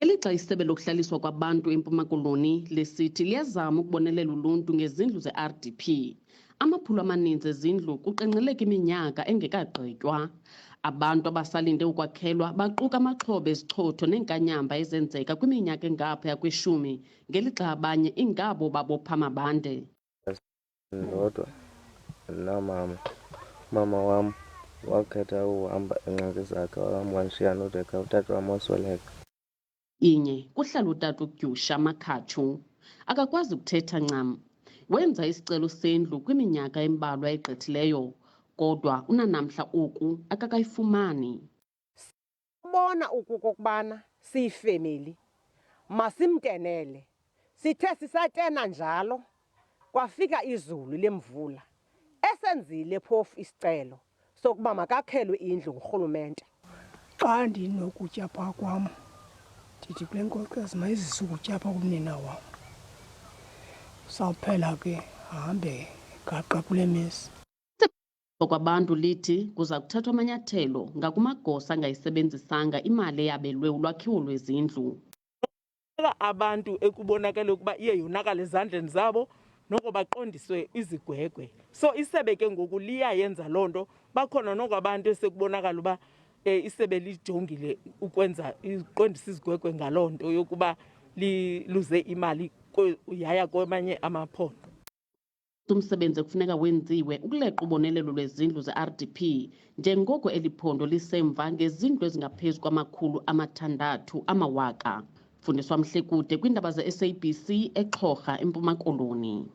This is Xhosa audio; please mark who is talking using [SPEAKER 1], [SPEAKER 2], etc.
[SPEAKER 1] Ngelixa isebe lokuhlaliswa kwabantu eMpuma Koloni lesithi liyazama ukubonelela uluntu ngezindlu ze-RDP, amaphulo amaninzi ezindlu kuqenqgeleka iminyaka engekagqitywa. Abantu abasalinde ukwakhelwa baquka amaxhoba ezichotho neenkanyamba ezenzeka kwiminyaka engaphaya kweshumi, ngelixa abanye iingabo babopha amabande.
[SPEAKER 2] Ndodwa namama. Mama wam wakhetha uhamba ingxaki zakhe wanshiya nodeka utata wam wasweleka.
[SPEAKER 1] Inye kuhlala utata uGyusha Makhatshu akakwazi ukuthetha ncam. Wenza isicelo sendlu kwiminyaka embalwa egqithileyo, kodwa unanamhla oku akakayifumani.
[SPEAKER 3] Bona ukukubana siyifemeli masimtenele. Sithe sisatena njalo kwafika izulu lemvula esenzile phofu isicelo sokuba makakhelwe indlu ngurhulumente.
[SPEAKER 4] Xa ndinokutya phaa kwam ndithi kule nkosikazi mayizise ukutya phaa kumnina wam. Sawuphela ke ahambe gaqa kule mesi.
[SPEAKER 1] Kwabantu lithi kuza kuthathwa amanyathelo ngakumagosa angayisebenzisanga imali eyabelwe ulwakhiwo lwezindlu.
[SPEAKER 5] Abantu ekubonakala ukuba iye yonakala ezandleni zabo noko baqondiswe izigwegwe. So isebe ke ngoku liyayenza loo nto. Bakhona noko abantu esekubonakala uba isebe lijongile ukwenza iqondisa izigwegwe ngaloo nto yokuba liluze imali yaya kwamanye amaphondo.
[SPEAKER 1] Umsebenzi kufuneka wenziwe ukuleqa ubonelelo lwezindlu ze-RDP njengoko eliphondo lisemva ngezindlu ezingaphezu kwama600,000. Fundiswa Mhlekude kwiindaba ze-SABC eXhorha eMpuma Koloni.